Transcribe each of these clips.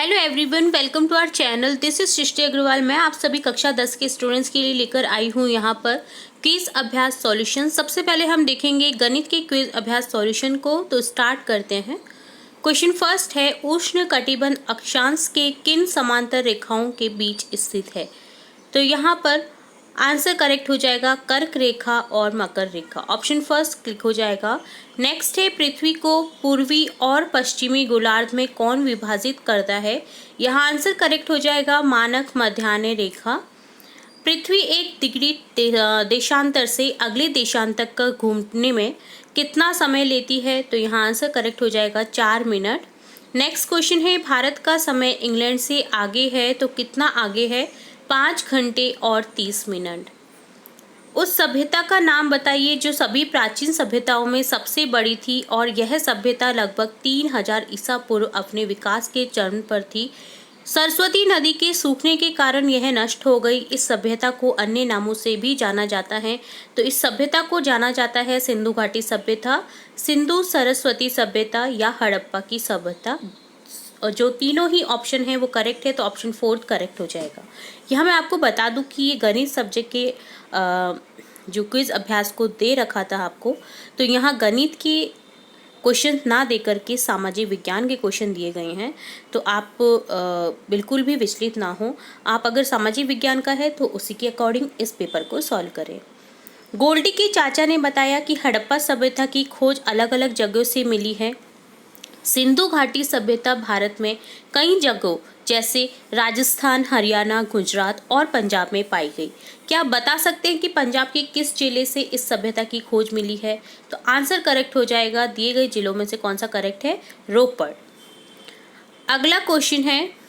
Hello everyone, welcome to our channel. This is Srishti Agarwal. मैं आप सभी कक्षा 10 के स्टूडेंट्स के लिए लेकर आई हूँ यहाँ पर क्विज अभ्यास सॉल्यूशन। सबसे पहले हम देखेंगे गणित के क्विज अभ्यास सॉल्यूशन को। तो स्टार्ट करते हैं। क्वेश्चन फर्स्ट है, उष्ण कटिबंध अक्षांश के किन समांतर रेखाओं के बीच स्थित है? तो यहाँ पर आंसर करेक्ट हो जाएगा कर्क रेखा और मकर रेखा। ऑप्शन फर्स्ट क्लिक हो जाएगा। नेक्स्ट है, पृथ्वी को पूर्वी और पश्चिमी गोलार्ध में कौन विभाजित करता है? यहाँ आंसर करेक्ट हो जाएगा मानक मध्याह्न रेखा। पृथ्वी एक डिग्री देशांतर से अगले देशांतर तक घूमने में कितना समय लेती है? तो यहाँ आंसर करेक्ट हो जाएगा 4 मिनट। नेक्स्ट क्वेश्चन है, भारत का समय इंग्लैंड से आगे है तो कितना आगे है? 5 घंटे और 30 मिनट। उस सभ्यता का नाम बताइए जो सभी प्राचीन सभ्यताओं में सबसे बड़ी थी और यह सभ्यता लगभग 3000 ईसा पूर्व अपने विकास के चरम पर थी। सरस्वती नदी के सूखने के कारण यह नष्ट हो गई। इस सभ्यता को अन्य नामों से भी जाना जाता है। तो इस सभ्यता को जाना जाता है सिंधु घाटी सभ्यता, सिंधु सरस्वती सभ्यता या हड़प्पा की सभ्यता। और जो तीनों ही ऑप्शन है वो करेक्ट है, तो ऑप्शन फोर्थ करेक्ट हो जाएगा। यहाँ मैं आपको बता दूं कि ये गणित सब्जेक्ट के जो क्विज अभ्यास को दे रखा था आपको, तो यहाँ गणित के क्वेश्चन ना दे करके सामाजिक विज्ञान के क्वेश्चन दिए गए हैं। तो आप बिल्कुल भी विचलित ना हो। आप अगर सामाजिक विज्ञान का है तो उसी के अकॉर्डिंग इस पेपर को सॉल्व करें। गोल्डी के चाचा ने बताया कि हड़प्पा सभ्यता की खोज अलग अलग जगहों से मिली है। सिंधु घाटी सभ्यता भारत में कई जगहों जैसे राजस्थान, हरियाणा, गुजरात और पंजाब में पाई गई। क्या आप बता सकते हैं कि पंजाब के किस जिले से इस सभ्यता की खोज मिली है? तो आंसर करेक्ट हो जाएगा दिए गए जिलों में से कौन सा करेक्ट है? रोपड़। अगला क्वेश्चन है,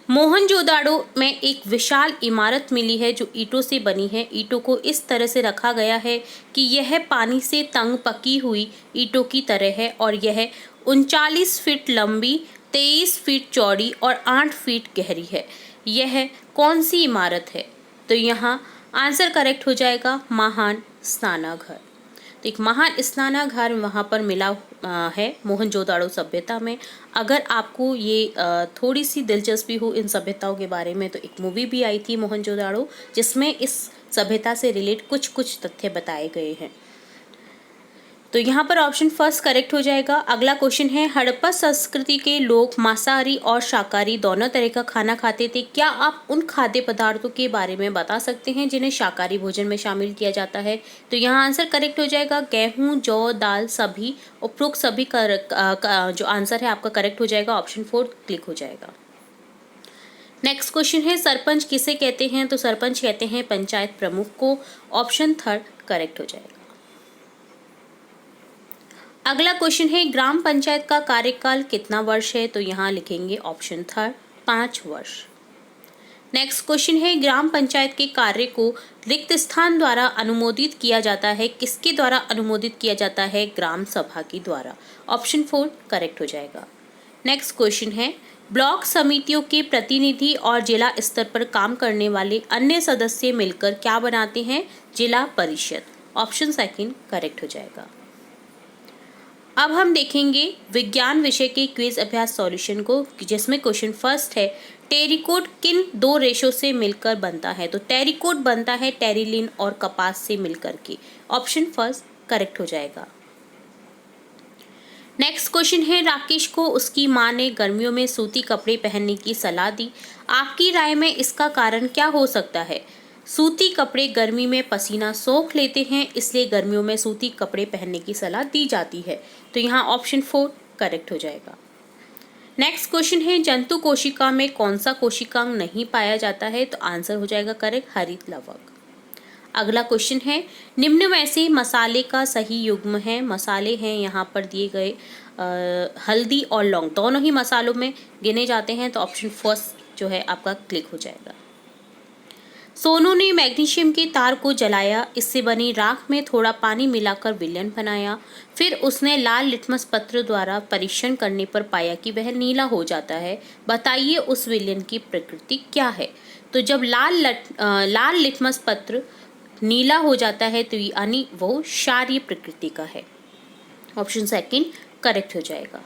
मोहनजोदाड़ो में एक विशाल इमारत मिली है जो ईंटों से बनी है। ईंटों को इस तरह से रखा गया है कि यह पानी से तंग पकी हुई ईंटों की तरह है और यह 39 फीट लंबी, 23 फीट चौड़ी और 8 फीट गहरी है। यह कौन सी इमारत है? तो यहाँ आंसर करेक्ट हो जाएगा महान स्नानागार। तो एक महान स्नानागार वहाँ पर मिला है मोहनजोदाड़ो सभ्यता में। अगर आपको ये थोड़ी सी दिलचस्पी हो इन सभ्यताओं के बारे में, तो एक मूवी भी आई थी मोहनजोदाड़ो, जिसमें इस सभ्यता से रिलेट कुछ तथ्य बताए गए हैं। तो यहाँ पर ऑप्शन फर्स्ट करेक्ट हो जाएगा। अगला क्वेश्चन है, हड़प्पा संस्कृति के लोग मांसाहारी और शाकाहारी दोनों तरह का खाना खाते थे। क्या आप उन खाद्य पदार्थों के बारे में बता सकते हैं जिन्हें शाकाहारी भोजन में शामिल किया जाता है? तो यहाँ आंसर करेक्ट हो जाएगा गेहूँ, जौ, दाल, सभी उपरोक्त सभी जो आंसर है आपका करेक्ट हो जाएगा। ऑप्शन 4 क्लिक हो जाएगा। नेक्स्ट क्वेश्चन है, सरपंच किसे कहते हैं? तो सरपंच कहते हैं पंचायत प्रमुख को। ऑप्शन 3 करेक्ट हो जाएगा। अगला क्वेश्चन है, ग्राम पंचायत का कार्यकाल कितना वर्ष है? तो यहाँ लिखेंगे ऑप्शन 3 5 वर्ष। नेक्स्ट क्वेश्चन है, ग्राम पंचायत के कार्य को रिक्त स्थान द्वारा अनुमोदित किया जाता है। किसके द्वारा अनुमोदित किया जाता है? ग्राम सभा के द्वारा। ऑप्शन 4 करेक्ट हो जाएगा। नेक्स्ट क्वेश्चन है, ब्लॉक समितियों के प्रतिनिधि और जिला स्तर पर काम करने वाले अन्य सदस्य मिलकर क्या बनाते हैं? जिला परिषद। ऑप्शन 2 करेक्ट हो जाएगा। अब हम देखेंगे विज्ञान विषय के क्विज अभ्यास सॉल्यूशन को, जिसमें क्वेश्चन फर्स्ट है, टेरिकोट किन 2 रेशों से मिलकर बनता है? तो टेरिकोट बनता है टेरिलिन और कपास से मिलकर के। ऑप्शन फर्स्ट करेक्ट हो जाएगा। नेक्स्ट क्वेश्चन है, राकेश को उसकी मां ने गर्मियों में सूती कपड़े पहनने की सलाह दी। आपकी राय में इसका कारण क्या हो सकता है? सूती कपड़े गर्मी में पसीना सोख लेते हैं, इसलिए गर्मियों में सूती कपड़े पहनने की सलाह दी जाती है। तो यहाँ ऑप्शन 4 करेक्ट हो जाएगा। नेक्स्ट क्वेश्चन है, जंतु कोशिका में कौन सा कोशिकांग नहीं पाया जाता है? तो आंसर हो जाएगा करेक्ट हरित लवक। अगला क्वेश्चन है, निम्न में से मसाले का सही युग्म है? मसाले हैं यहाँ पर दिए गए हल्दी और लौंग, दोनों ही मसालों में गिने जाते हैं। तो ऑप्शन फर्स्ट जो है आपका क्लिक हो जाएगा। सोनू ने मैग्नीशियम के तार को जलाया, इससे बनी राख में थोड़ा पानी मिलाकर विलयन बनाया। फिर उसने लाल लिटमस पत्र द्वारा परीक्षण करने पर पाया कि वह नीला हो जाता है। बताइए उस विलयन की प्रकृति क्या है? तो जब लाल लिटमस पत्र नीला हो जाता है तो यानी वो क्षारीय प्रकृति का है। ऑप्शन 2 करेक्ट हो जाएगा।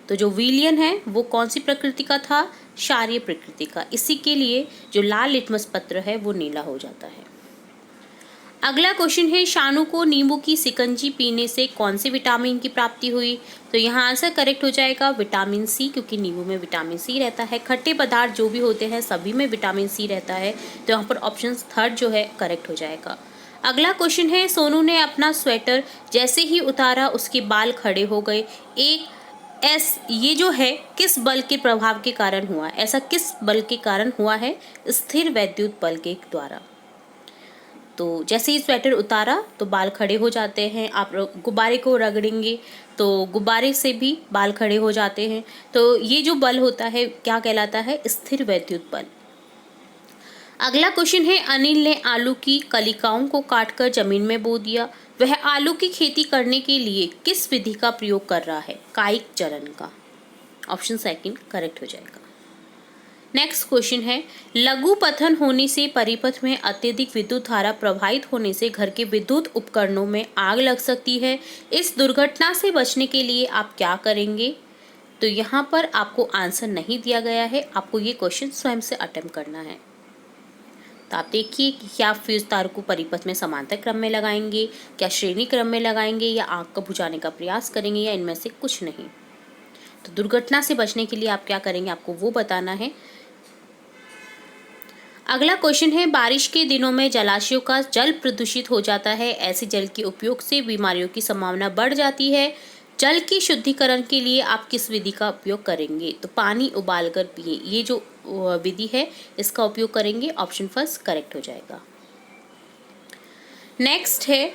तो जो विलियन है वो कौन सी प्रकृति का था, क्षारीय प्रकृति का। इसी के लिए जो लाल लिटमस पत्र है वो नीला हो जाता है। अगला क्वेश्चन है, शानू को नींबू की शिकंजी पीने से कौन से विटामिन की प्राप्ति हुई। तो यहाँ आंसर करेक्ट हो जाएगा विटामिन सी, क्योंकि नींबू में विटामिन सी रहता है। खट्टे पदार्थ जो भी होते हैं सभी में विटामिन सी रहता है, तो यहाँ पर ऑप्शन थर्ड जो है करेक्ट हो जाएगा। अगला क्वेश्चन है, सोनू ने अपना स्वेटर जैसे ही उतारा उसके बाल खड़े हो गए। ये जो है किस बल के प्रभाव के कारण हुआ, ऐसा किस बल के कारण हुआ है, स्थिर वैद्युत बल के द्वारा। तो जैसे ही स्वेटर उतारा तो बाल खड़े हो जाते हैं। आप गुब्बारे को रगड़ेंगे तो गुब्बारे से भी बाल खड़े हो जाते हैं। तो ये जो बल होता है क्या कहलाता है, स्थिर वैद्युत बल। अगला क्वेश्चन है, अनिल ने आलू की कलिकाओं को काटकर जमीन में बो दिया। वह आलू की खेती करने के लिए किस विधि का प्रयोग कर रहा है, कायिक चरण का। ऑप्शन सेकंड करेक्ट हो जाएगा। नेक्स्ट क्वेश्चन है, लघु पतन होने से परिपथ में अत्यधिक विद्युत धारा प्रवाहित होने से घर के विद्युत उपकरणों में आग लग सकती है। इस दुर्घटना से बचने के लिए आप क्या करेंगे। तो यहाँ पर आपको आंसर नहीं दिया गया है, आपको ये क्वेश्चन स्वयं से अटेम्प्ट करना है। तो आप देखिए कि क्या फ्यूज तार को परिपथ में समांतर क्रम में लगाएंगे, क्या श्रेणी क्रम में लगाएंगे, या आग को बुझाने का प्रयास करेंगे, या इनमें से कुछ नहीं। तो दुर्घटना से बचने के लिए आप क्या करेंगे, आपको वो बताना है। अगला क्वेश्चन है, बारिश के दिनों में जलाशयों का जल प्रदूषित हो जाता है। ऐसे जल के उपयोग से बीमारियों की संभावना बढ़ जाती है। जल के शुद्धिकरण के लिए आप किस विधि का उपयोग करेंगे। तो पानी उबालकर पिए, ये जो विधि है इसका उपयोग करेंगे। ऑप्शन फर्स्ट करेक्ट हो जाएगा। नेक्स्ट है,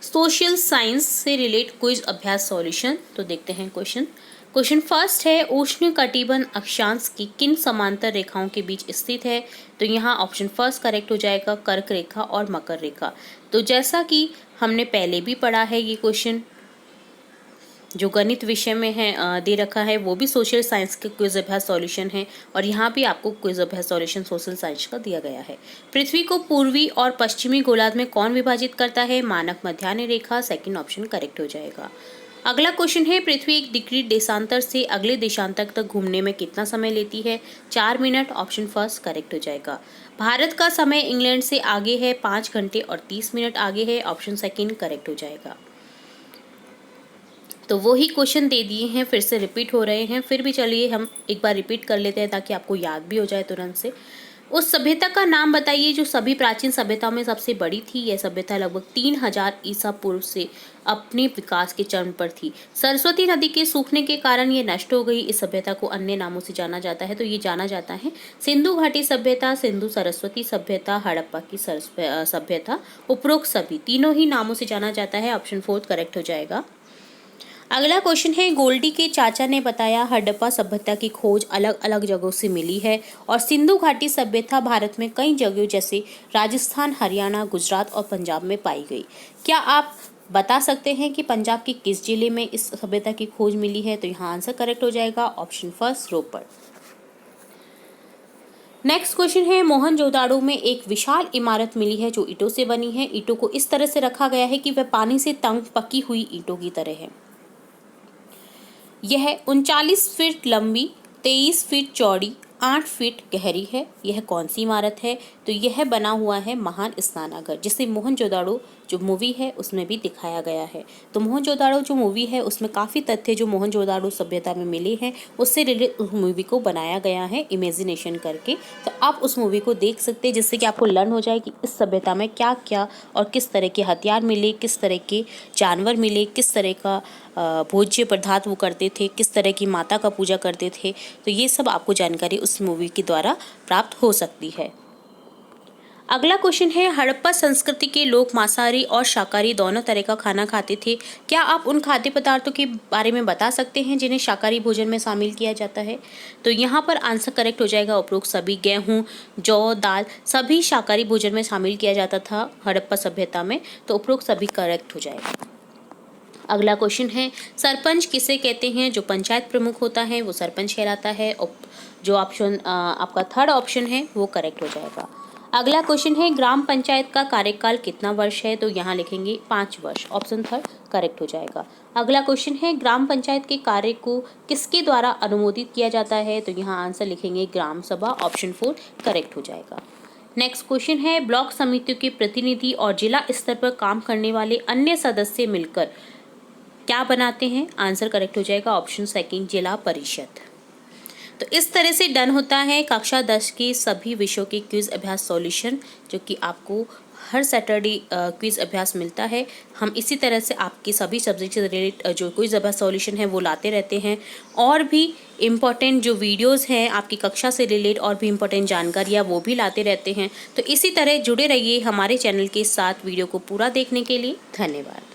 सोशल साइंस से रिलेट क्विज अभ्यास सॉल्यूशन। तो देखते हैं क्वेश्चन फर्स्ट है, उष्ण कटिबंध अक्षांश की किन समांतर रेखाओं के बीच स्थित है। तो यहाँ ऑप्शन फर्स्ट करेक्ट हो जाएगा, कर्क रेखा और मकर रेखा। तो जैसा कि हमने पहले भी पढ़ा है, ये क्वेश्चन जो गणित विषय में है दे रखा है, वो भी सोशल साइंस के क्विज अभ्यास सॉल्यूशन है, और यहाँ भी आपको क्विज अभ्यास सॉल्यूशन सोशल साइंस का दिया गया है। पृथ्वी को पूर्वी और पश्चिमी गोलार्ध में कौन विभाजित करता है, मानक मध्याह्न रेखा। सेकंड ऑप्शन करेक्ट हो जाएगा। अगला क्वेश्चन है, पृथ्वी एक डिग्री देशांतर से अगले देशांतर तक घूमने में कितना समय लेती है। 4 मिनट। ऑप्शन फर्स्ट करेक्ट हो जाएगा। भारत का समय इंग्लैंड से आगे है, 5 घंटे और 30 मिनट आगे है। ऑप्शन सेकंड करेक्ट हो जाएगा। तो वही क्वेश्चन दे दिए हैं, फिर से रिपीट हो रहे हैं, फिर भी चलिए हम एक बार रिपीट कर लेते हैं ताकि आपको याद भी हो जाए तुरंत से। उस सभ्यता का नाम बताइए जो सभी प्राचीन सभ्यताओं में सबसे बड़ी थी। यह सभ्यता लगभग 3000 ईसा पूर्व से अपने विकास के चरम पर थी। सरस्वती नदी के सूखने के कारण ये नष्ट हो गई। इस सभ्यता को अन्य नामों से जाना जाता है, तो ये जाना जाता है सिंधु घाटी सभ्यता, सिंधु सरस्वती सभ्यता, हड़प्पा की सभ्यता। उपरोक्त सभी तीनों ही नामों से जाना जाता है। ऑप्शन फोर्थ करेक्ट हो जाएगा। अगला क्वेश्चन है, गोल्डी के चाचा ने बताया हड़प्पा सभ्यता की खोज अलग अलग जगहों से मिली है और सिंधु घाटी सभ्यता भारत में कई जगहों जैसे राजस्थान, हरियाणा, गुजरात और पंजाब में पाई गई। क्या आप बता सकते हैं कि पंजाब के किस जिले में इस सभ्यता की खोज मिली है। तो यहाँ आंसर करेक्ट हो जाएगा। ऑप्शन फर्स्ट रोपड़। नेक्स्ट क्वेश्चन है, मोहनजोदाड़ो में एक विशाल इमारत मिली है जो ईंटों से बनी है। ईंटों को इस तरह से रखा गया है कि वह पानी से तंग पकी हुई ईंटों की तरह है। यह 39 फीट लंबी, 23 फीट चौड़ी, 8 फीट गहरी है। यह कौन सी इमारत है। तो यह बना हुआ है महान स्नानागार, जिसे मोहनजोदाड़ो जो मूवी है उसमें भी दिखाया गया है। तो मोहनजोदाड़ो जो मूवी है उसमें काफ़ी तथ्य जो मोहनजोदाड़ो सभ्यता में मिले हैं उससे रिलेटेड उस मूवी को बनाया गया है इमेजिनेशन करके। तो आप उस मूवी को देख सकते हैं जिससे कि आपको लर्न हो जाए कि इस सभ्यता में क्या क्या और किस तरह के हथियार मिले, किस तरह के जानवर मिले, किस तरह का भोज्य पदार्थ वो करते थे, किस तरह की माता का पूजा करते थे। तो ये सब आपको जानकारी उस मूवी के द्वारा प्राप्त हो सकती है। अगला क्वेश्चन है, हड़प्पा संस्कृति के लोग मांसाहारी और शाकाहारी दोनों तरह का खाना खाते थे। क्या आप उन खाद्य पदार्थों के बारे में बता सकते हैं जिन्हें शाकाहारी भोजन में शामिल किया जाता है। तो यहाँ पर आंसर करेक्ट हो जाएगा। उपरोक्त सभी गेहूँ, जौ, दाल सभी शाकाहारी भोजन में शामिल किया जाता था हड़प्पा सभ्यता में। तो उपरोक्त सभी करेक्ट हो जाएगा। अगला क्वेश्चन है, सरपंच किसे कहते हैं। जो पंचायत प्रमुख होता है वो सरपंच कहलाता है। जो ऑप्शन आपका थर्ड ऑप्शन है वो करेक्ट हो जाएगा। अगला क्वेश्चन है ग्राम पंचायत का कार्यकाल कितना वर्ष है, तो यहाँ लिखेंगे 5 वर्ष, ऑप्शन थर्ड करेक्ट हो जाएगा। अगला क्वेश्चन है ग्राम पंचायत के कार्य को किसके द्वारा अनुमोदित किया जाता है, तो यहाँ आंसर लिखेंगे ग्राम सभा, ऑप्शन 4 करेक्ट हो जाएगा। नेक्स्ट क्वेश्चन है ब्लॉक समितियों के प्रतिनिधि और जिला स्तर पर काम करने वाले अन्य सदस्य मिलकर क्या बनाते हैं, आंसर करेक्ट हो जाएगा, ऑप्शन सेकंड जिला परिषद। तो इस तरह से डन होता है कक्षा 10 के सभी विषयों के क्विज अभ्यास सॉल्यूशन, जो कि आपको हर सैटरडे क्विज अभ्यास मिलता है। हम इसी तरह से आपके सभी सब्जेक्ट से रिलेटेड जो क्विज अभ्यास सॉल्यूशन है वो लाते रहते हैं, और भी इम्पॉर्टेंट जो वीडियोस हैं आपकी कक्षा से रिलेटेड और भी इम्पॉर्टेंट जानकारियाँ वो भी लाते रहते हैं। तो इसी तरह जुड़े रहिए हमारे चैनल के साथ। वीडियो को पूरा देखने के लिए धन्यवाद।